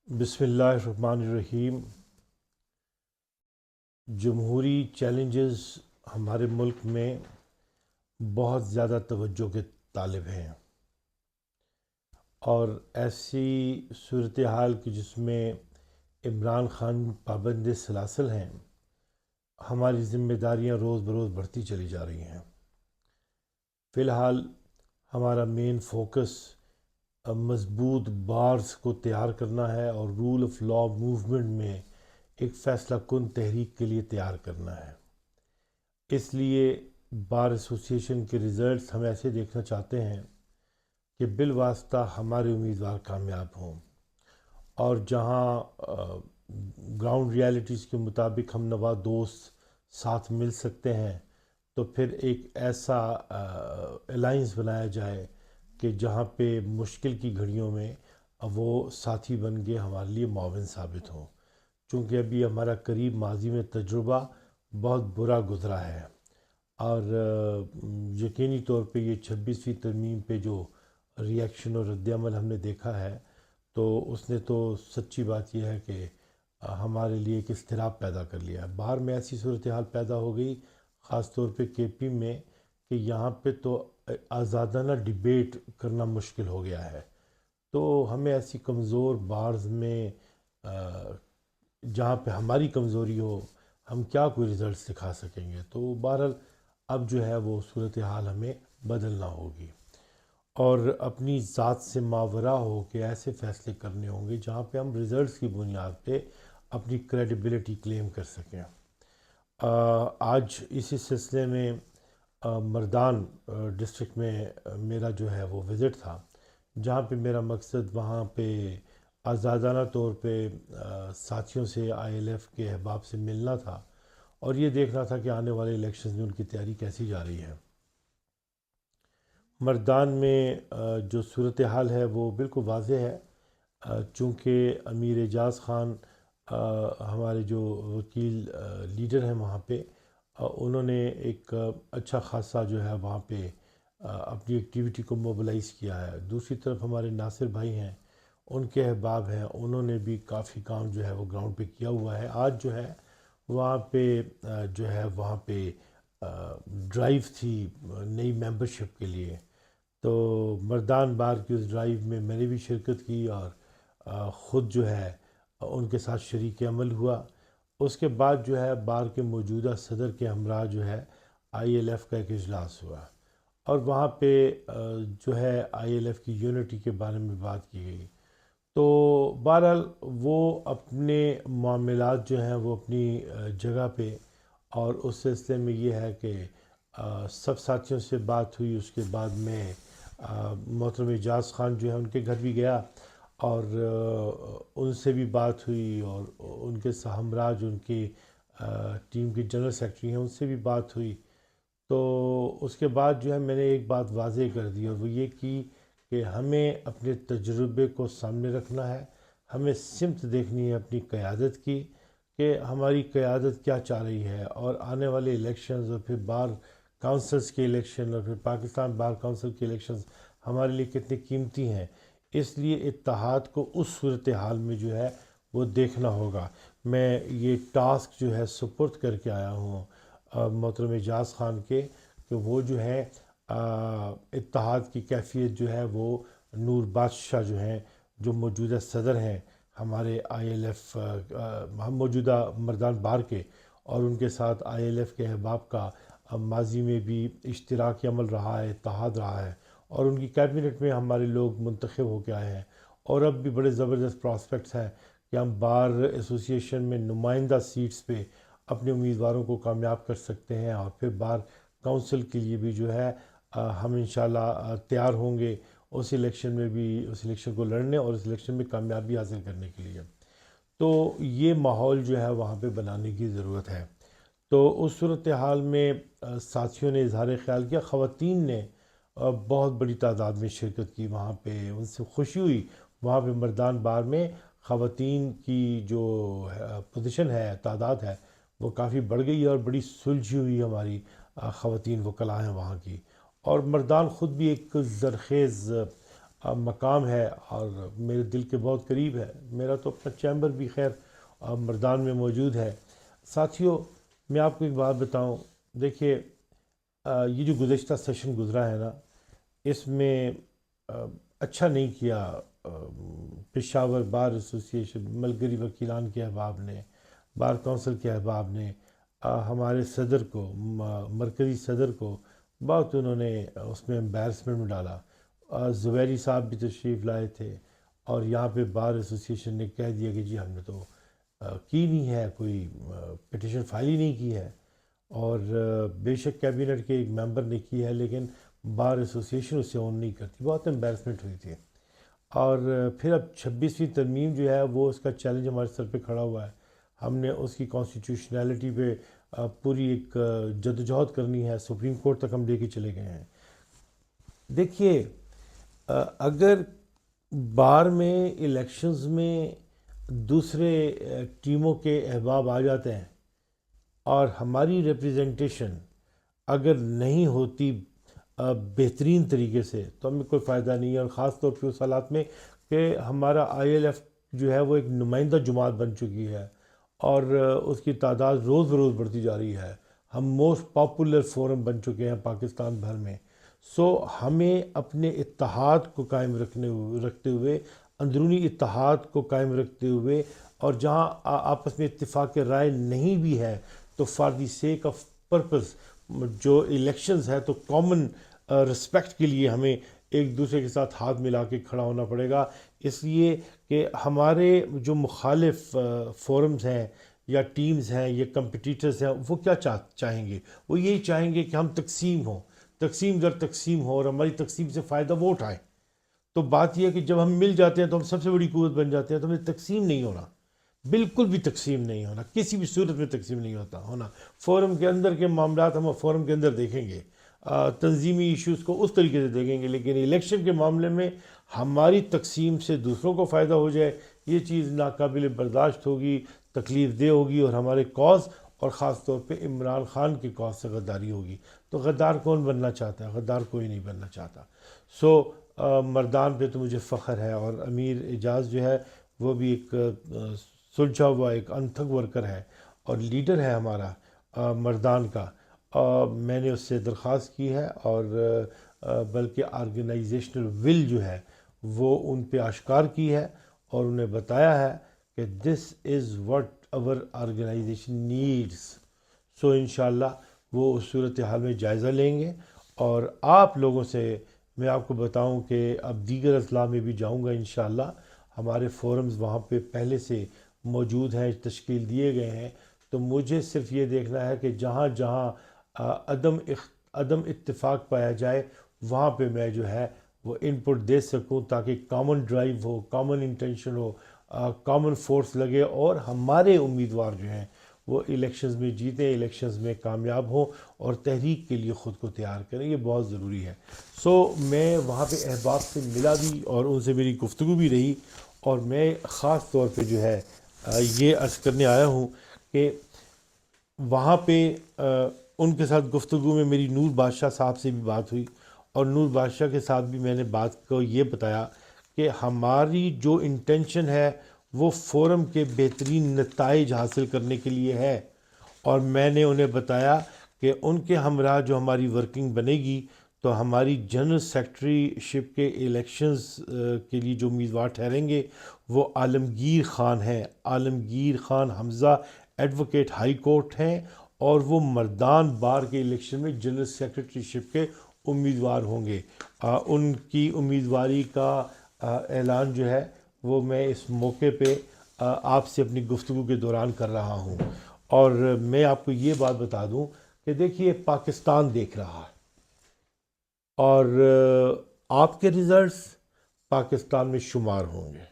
بسم اللہ الرحمن الرحیم۔ جمہوری چیلنجز ہمارے ملک میں بہت زیادہ توجہ کے طالب ہیں، اور ایسی صورتحال کی جس میں عمران خان پابند سلاسل ہیں، ہماری ذمہ داریاں روز بروز بڑھتی چلی جا رہی ہیں۔ فی الحال ہمارا مین فوکس مضبوط بارز کو تیار کرنا ہے اور رول آف لا موومنٹ میں ایک فیصلہ کن تحریک کے لیے تیار کرنا ہے۔ اس لیے بار ایسوسی ایشن کے ریزلٹس ہم ایسے دیکھنا چاہتے ہیں کہ بالواسطہ ہمارے امیدوار کامیاب ہوں، اور جہاں گراؤنڈ ریالٹیز کے مطابق ہم نوا دوست ساتھ مل سکتے ہیں، تو پھر ایک ایسا الائنس بنایا جائے کہ جہاں پہ مشکل کی گھڑیوں میں وہ ساتھی بن کے ہمارے لیے معاون ثابت ہوں، چونکہ ابھی ہمارا قریب ماضی میں تجربہ بہت برا گزرا ہے، اور یقینی طور پہ یہ 26ویں ترمیم پہ جو ری ایکشن اور رد عمل ہم نے دیکھا ہے، تو اس نے تو سچی بات یہ ہے کہ ہمارے لیے ایک اضطراب پیدا کر لیا ہے۔ باہر میں ایسی صورتحال پیدا ہو گئی، خاص طور پہ کے پی میں، کہ یہاں پہ تو آزادانہ ڈیبیٹ کرنا مشکل ہو گیا ہے۔ تو ہمیں ایسی کمزور بارز میں جہاں پہ ہماری کمزوری ہو، ہم کیا کوئی ریزلٹس دکھا سکیں گے؟ تو بہرحال اب جو ہے وہ صورتحال ہمیں بدلنا ہوگی، اور اپنی ذات سے ماورا ہو کے ایسے فیصلے کرنے ہوں گے جہاں پہ ہم ریزلٹس کی بنیاد پہ اپنی کریڈیبلٹی کلیم کر سکیں۔ آج اسی سلسلے میں مردان ڈسٹرکٹ میں میرا جو ہے وہ وزٹ تھا، جہاں پہ میرا مقصد وہاں پہ آزادانہ طور پہ ساتھیوں سے آئی ایل ایف کے احباب سے ملنا تھا، اور یہ دیکھنا تھا کہ آنے والے الیکشنز میں ان کی تیاری کیسی جا رہی ہے۔ مردان میں جو صورتحال ہے وہ بالکل واضح ہے، چونکہ امیر اعجاز خان ہمارے جو وکیل لیڈر ہیں وہاں پہ، انہوں نے ایک اچھا خاصا جو ہے وہاں پہ اپنی ایکٹیویٹی کو موبلائز کیا ہے۔ دوسری طرف ہمارے ناصر بھائی ہیں، ان کے احباب ہیں، انہوں نے بھی کافی کام جو ہے وہ گراؤنڈ پہ کیا ہوا ہے۔ آج جو ہے وہاں پہ جو ہے وہاں پہ ڈرائیو تھی نئی ممبرشپ کے لیے، تو مردان بار کی اس ڈرائیو میں میں نے بھی شرکت کی، اور خود جو ہے ان کے ساتھ شریک عمل ہوا۔ اس کے بعد جو ہے بار کے موجودہ صدر کے ہمراہ جو ہے آئی ایل ایف کا ایک اجلاس ہوا، اور وہاں پہ جو ہے آئی ایل ایف کی یونٹی کے بارے میں بات کی گئی۔ تو بہرحال وہ اپنے معاملات جو ہیں وہ اپنی جگہ پہ، اور اس سلسلے میں یہ ہے کہ سب ساتھیوں سے بات ہوئی۔ اس کے بعد میں محترم اعجاز خان جو ہے ان کے گھر بھی گیا، اور ان سے بھی بات ہوئی، اور ان کے ہمراہ جو ان کی ٹیم کے جنرل سیکرٹری ہیں ان سے بھی بات ہوئی۔ تو اس کے بعد جو ہے میں نے ایک بات واضح کر دی، اور وہ یہ کی کہ ہمیں اپنے تجربے کو سامنے رکھنا ہے، ہمیں سمت دیکھنی ہے اپنی قیادت کی، کہ ہماری قیادت کیا چاہ رہی ہے، اور آنے والے الیکشنز اور پھر بار کونسلز کے الیکشن اور پھر پاکستان بار کونسل کے الیکشنز ہمارے لیے کتنے قیمتی ہیں۔ اس لیے اتحاد کو اس صورتحال میں جو ہے وہ دیکھنا ہوگا۔ میں یہ ٹاسک جو ہے سپرد کر کے آیا ہوں محترم اعجاز خان کے، کہ وہ جو ہے اتحاد کی کیفیت جو ہے وہ نور بادشاہ جو ہیں، جو موجودہ صدر ہیں ہمارے آئی ایل ایف، ہم موجودہ مردان بار کے، اور ان کے ساتھ آئی ایل ایف کے احباب کا ماضی میں بھی اشتراک عمل رہا ہے، اتحاد رہا ہے، اور ان کی کیبنٹ میں ہمارے لوگ منتخب ہو کے آئے ہیں، اور اب بھی بڑے زبردست پراسپیکٹس ہیں کہ ہم بار ایسوسی ایشن میں نمائندہ سیٹس پہ اپنے امیدواروں کو کامیاب کر سکتے ہیں، اور پھر بار کونسل کے لیے بھی جو ہے ہم انشاءاللہ تیار ہوں گے اس الیکشن میں بھی، اس الیکشن کو لڑنے اور اس الیکشن میں کامیابی حاصل کرنے کے لیے۔ تو یہ ماحول جو ہے وہاں پہ بنانے کی ضرورت ہے۔ تو اس صورتحال میں ساتھیوں نے اظہار خیال کیا، خواتین نے بہت بڑی تعداد میں شرکت کی وہاں پہ، ان سے خوشی ہوئی۔ وہاں پہ مردان بار میں خواتین کی جو پوزیشن ہے، تعداد ہے، وہ کافی بڑھ گئی، اور بڑی سلجھی ہوئی ہماری خواتین وکلاء ہیں وہاں کی، اور مردان خود بھی ایک زرخیز مقام ہے اور میرے دل کے بہت قریب ہے. میرا تو اپنا چیمبر بھی خیر مردان میں موجود ہے. ساتھیوں، میں آپ کو ایک بات بتاؤں. دیکھیے، یہ جو گزشتہ سیشن گزرا ہے نا، اس میں اچھا نہیں کیا پشاور بار ایسوسیشن، ملگری وکیلان کے احباب نے، بار کونسل کے احباب نے ہمارے صدر کو، مرکزی صدر کو بہت انہوں نے اس میں امبیرسمنٹ میں ڈالا. زبیری صاحب بھی تشریف لائے تھے اور یہاں پہ بار ایسوسیشن نے کہہ دیا کہ جی ہم نے تو کی نہیں ہے، کوئی پٹیشن فائل ہی نہیں کی ہے. اور بے شک کیبنٹ کے ایک ممبر نے کی ہے لیکن بار ایسوسیشن اسے اون نہیں کرتی. بہت امبیرسمنٹ ہوئی تھی. اور پھر اب 26ویں ترمیم جو ہے وہ اس کا چیلنج ہمارے سر پہ کھڑا ہوا ہے. ہم نے اس کی کانسٹیٹیوشنلٹی پہ پوری ایک جدوجہد کرنی ہے. سپریم کورٹ تک ہم لے کے چلے گئے ہیں. دیکھیے، اگر بار میں الیکشنز میں دوسرے ٹیموں کے احباب آ جاتے ہیں اور ہماری ریپریزنٹیشن اگر نہیں ہوتی بہترین طریقے سے تو ہمیں کوئی فائدہ نہیں ہے. اور خاص طور پہ اس حالات میں کہ ہمارا آئی ایل ایف جو ہے وہ ایک نمائندہ جماعت بن چکی ہے اور اس کی تعداد روز بروز بڑھتی جا رہی ہے. ہم موسٹ پاپولر فورم بن چکے ہیں پاکستان بھر میں. سو ہمیں اپنے اتحاد کو قائم رکھتے ہوئے، اندرونی اتحاد کو قائم رکھتے ہوئے، اور جہاں آپس میں اتفاق رائے نہیں بھی ہے تو for the sake of purpose جو الیکشنز ہے تو کامن رسپیکٹ کے لیے ہمیں ایک دوسرے کے ساتھ ہاتھ ملا کے کھڑا ہونا پڑے گا. اس لیے کہ ہمارے جو مخالف فورمز ہیں یا ٹیمز ہیں یا کمپٹیٹرز ہیں وہ کیا چاہیں گے؟ وہ یہی چاہیں گے کہ ہم تقسیم ہوں، تقسیم در تقسیم ہو اور ہماری تقسیم سے فائدہ وہ اٹھائیں. تو بات یہ ہے کہ جب ہم مل جاتے ہیں تو ہم سب سے بڑی قوت بن جاتے ہیں. تو ہمیں تقسیم نہیں ہونا، بالکل بھی تقسیم نہیں ہونا، کسی بھی صورت میں تقسیم نہیں ہونا. فورم کے اندر کے معاملات ہم فورم کے اندر دیکھیں گے، تنظیمی ایشوز کو اس طریقے سے دیکھیں گے، لیکن الیکشن کے معاملے میں ہماری تقسیم سے دوسروں کو فائدہ ہو جائے یہ چیز ناقابل برداشت ہوگی، تکلیف دہ ہوگی اور ہمارے کاز اور خاص طور پہ عمران خان کے کاز سے غداری ہوگی. تو غدار کون بننا چاہتا ہے؟ غدار کوئی نہیں بننا چاہتا. سو مردان پہ تو مجھے فخر ہے. اور امیر اعجاز جو ہے وہ بھی ایک سلجھا ہوا ایک انتھک ورکر ہے اور لیڈر ہے ہمارا مردان کا. میں نے اس سے درخواست کی ہے اور بلکہ آرگنائزیشنل ول جو ہے وہ ان پہ آشکار کی ہے اور انہیں بتایا ہے کہ دس از واٹ اور آرگنائزیشن نیڈس. سو انشاءاللہ وہ اس صورتحال میں جائزہ لیں گے. اور آپ لوگوں سے میں آپ کو بتاؤں کہ اب دیگر اضلاع میں بھی جاؤں گا انشاءاللہ. ہمارے فورمز وہاں پہ پہلے سے موجود ہیں، تشکیل دیے گئے ہیں. تو مجھے صرف یہ دیکھنا ہے کہ جہاں جہاں عدم اتفاق پایا جائے وہاں پہ میں جو ہے وہ ان پٹ دے سکوں تاکہ کامن ڈرائیو ہو، کامن انٹینشن ہو، کامن فورس لگے اور ہمارے امیدوار جو ہیں وہ الیکشنز میں جیتیں، الیکشنز میں کامیاب ہوں اور تحریک کے لیے خود کو تیار کریں. یہ بہت ضروری ہے. سو میں وہاں پہ احباب سے ملا بھی اور ان سے میری گفتگو بھی رہی. اور میں خاص طور پہ جو ہے یہ عرض کرنے آیا ہوں کہ وہاں پہ ان کے ساتھ گفتگو میں میری نور بادشاہ صاحب سے بھی بات ہوئی اور نور بادشاہ کے ساتھ بھی میں نے بات کو یہ بتایا کہ ہماری جو انٹینشن ہے وہ فورم کے بہترین نتائج حاصل کرنے کے لیے ہے. اور میں نے انہیں بتایا کہ ان کے ہمراہ جو ہماری ورکنگ بنے گی تو ہماری جنرل سیکرٹری شپ کے الیکشنز کے لیے جو امیدوار ٹھہریں گے وہ عالمگیر خان ہیں. عالمگیر خان حمزہ ایڈوکیٹ ہائی کورٹ ہیں اور وہ مردان بار کے الیکشن میں جنرل سیکرٹری شپ کے امیدوار ہوں گے. ان کی امیدواری کا اعلان جو ہے وہ میں اس موقع پہ آپ سے اپنی گفتگو کے دوران کر رہا ہوں. اور میں آپ کو یہ بات بتا دوں کہ دیکھیے پاکستان دیکھ رہا ہے اور آپ کے ریزلٹس پاکستان میں شمار ہوں گے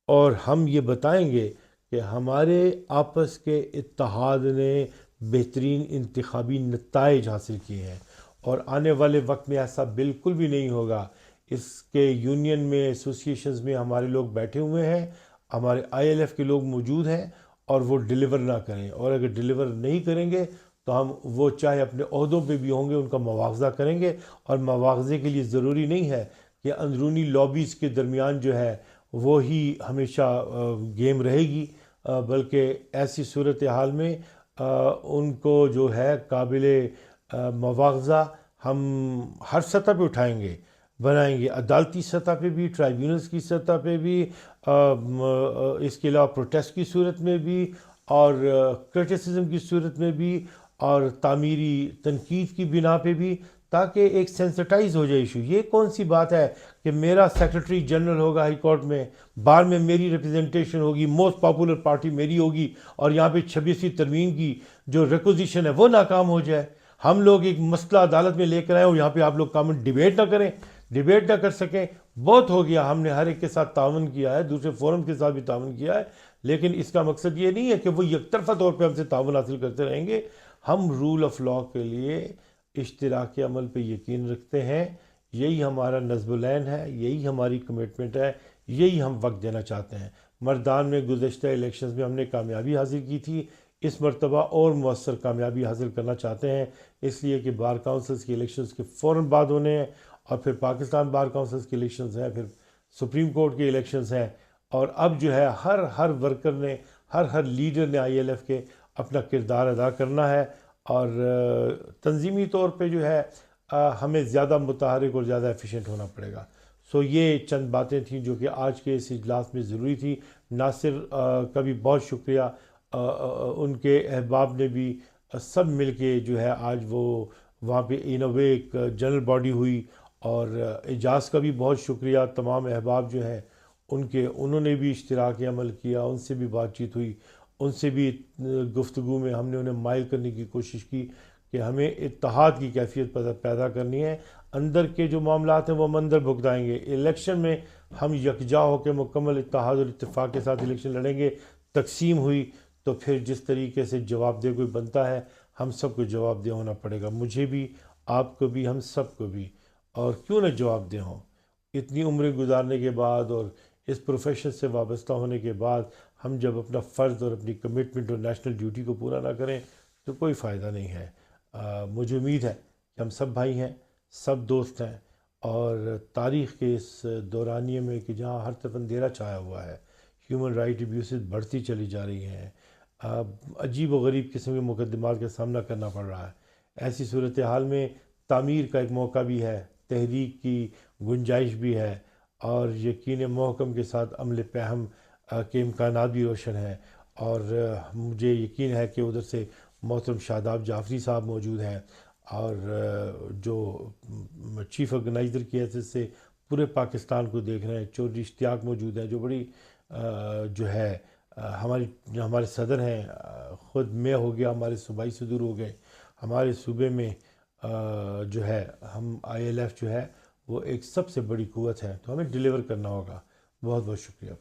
اور ہم یہ بتائیں گے کہ ہمارے آپس کے اتحاد نے بہترین انتخابی نتائج حاصل کیے ہیں. اور آنے والے وقت میں ایسا بالکل بھی نہیں ہوگا. اس کے یونین میں، ایسوسیشنز میں ہمارے لوگ بیٹھے ہوئے ہیں، ہمارے آئی ایل ایف کے لوگ موجود ہیں اور وہ ڈیلیور نہ کریں. اور اگر ڈیلیور نہیں کریں گے تو ہم وہ چاہے اپنے عہدوں پہ بھی ہوں گے ان کا مواخذہ کریں گے. اور مواخذے کے لیے ضروری نہیں ہے کہ اندرونی لابیز کے درمیان جو ہے وہی ہمیشہ گیم رہے گی، بلکہ ایسی صورتحال میں ان کو جو ہے قابل مواخذہ ہم ہر سطح پہ اٹھائیں گے، بنائیں گے، عدالتی سطح پہ بھی، ٹرائیبیونلز کی سطح پہ بھی، اس کے علاوہ پروٹیسٹ کی صورت میں بھی، اور کرٹیسزم کی صورت میں بھی، اور تعمیری تنقید کی بنا پہ بھی، تاکہ ایک سینسٹائز ہو جائے ایشو۔ یہ کون سی بات ہے کہ میرا سیکرٹری جنرل ہوگا ہائی کورٹ میں، بار میں میری ریپرزنٹیشن ہوگی، موسٹ پاپولر پارٹی میری ہوگی، اور یہاں پہ 26ویں ترمیم کی جو ریکوزیشن ہے وہ ناکام ہو جائے، ہم لوگ ایک مسئلہ عدالت میں لے کر آئیں اور یہاں پہ آپ لوگ کامن ڈیبیٹ نہ کریں، ڈیبیٹ نہ کر سکیں۔ بہت ہو گیا، ہم نے ہر ایک کے ساتھ تعاون کیا ہے، دوسرے فورم کے ساتھ بھی تعاون کیا ہے، لیکن اس کا مقصد یہ نہیں ہے کہ وہ یک طرفہ طور پہ ہم سے تعاون حاصل کرتے رہیں گے۔ ہم رول آف لاء کے لیے اشتراک عمل پہ یقین رکھتے ہیں، یہی ہمارا نصب العین ہے، یہی ہماری کمٹمنٹ ہے، یہی ہم وقت دینا چاہتے ہیں۔ مردان میں گزشتہ الیکشنز میں ہم نے کامیابی حاصل کی تھی، اس مرتبہ اور مؤثر کامیابی حاصل کرنا چاہتے ہیں، اس لیے کہ بار کاؤنسلز کی الیکشنز کے فوراً بعد ہونے ہیں، اور پھر پاکستان بار کاؤنسلز کی الیکشنز ہیں، پھر سپریم کورٹ کے الیکشنز ہیں، اور اب جو ہے ہر ورکر نے، ہر لیڈر نے آئی ایل ایف کے اپنا کردار ادا کرنا ہے، اور تنظیمی طور پہ جو ہے ہمیں زیادہ متحرک اور زیادہ ایفیشینٹ ہونا پڑے گا۔ سو یہ چند باتیں تھیں جو کہ آج کے اس اجلاس میں ضروری تھی۔ ناصر کا بھی بہت شکریہ، ان کے احباب نے بھی سب مل کے جو ہے آج وہ وہاں پہ ان اے وے ایک جنرل باڈی ہوئی، اور اعجاز کا بھی بہت شکریہ، تمام احباب جو ہیں انہوں نے بھی اشتراک عمل کیا، ان سے بھی بات چیت ہوئی، ان سے بھی گفتگو میں ہم نے انہیں مائل کرنے کی کوشش کی کہ ہمیں اتحاد کی کیفیت پیدا کرنی ہے۔ اندر کے جو معاملات ہیں وہ ہم اندر بھگتائیں گے، الیکشن میں ہم یکجا ہو کے مکمل اتحاد اور اتفاق کے ساتھ الیکشن لڑیں گے۔ تقسیم ہوئی تو پھر جس طریقے سے جواب دہ کوئی بنتا ہے، ہم سب کو جواب دہ ہونا پڑے گا، مجھے بھی، آپ کو بھی، ہم سب کو بھی۔ اور کیوں نہ جواب دہ ہوں، اتنی عمریں گزارنے کے بعد اور اس پروفیشن سے وابستہ ہونے کے بعد ہم جب اپنا فرض اور اپنی کمٹمنٹ اور نیشنل ڈیوٹی کو پورا نہ کریں تو کوئی فائدہ نہیں ہے۔ مجھے امید ہے کہ ہم سب بھائی ہیں، سب دوست ہیں، اور تاریخ کے اس دورانیے میں کہ جہاں ہر طرف اندھیرا چھایا ہوا ہے، ہیومن رائٹ ایبیوسز بڑھتی چلی جا رہی ہیں، عجیب و غریب قسم کے مقدمات کا سامنا کرنا پڑ رہا ہے، ایسی صورتحال میں تعمیر کا ایک موقع بھی ہے، تحریک کی گنجائش بھی ہے، اور یقین محکم کے ساتھ عمل پہم کے امکانات بھی روشن ہیں۔ اور مجھے یقین ہے کہ ادھر سے محترم شاداب جعفری صاحب موجود ہیں، اور جو چیف آرگنائزر کی حیثیت سے پورے پاکستان کو دیکھ رہے ہیں، چودھری اشتیاق موجود ہیں جو بڑی جو ہے ہمارے صدر ہیں، خود میں ہو گیا، ہمارے صوبائی صدور ہو گئے، ہمارے صوبے میں جو ہے ہم آئی ایل ایف جو ہے وہ ایک سب سے بڑی قوت ہے، تو ہمیں ڈیلیور کرنا ہوگا۔ بہت بہت شکریہ۔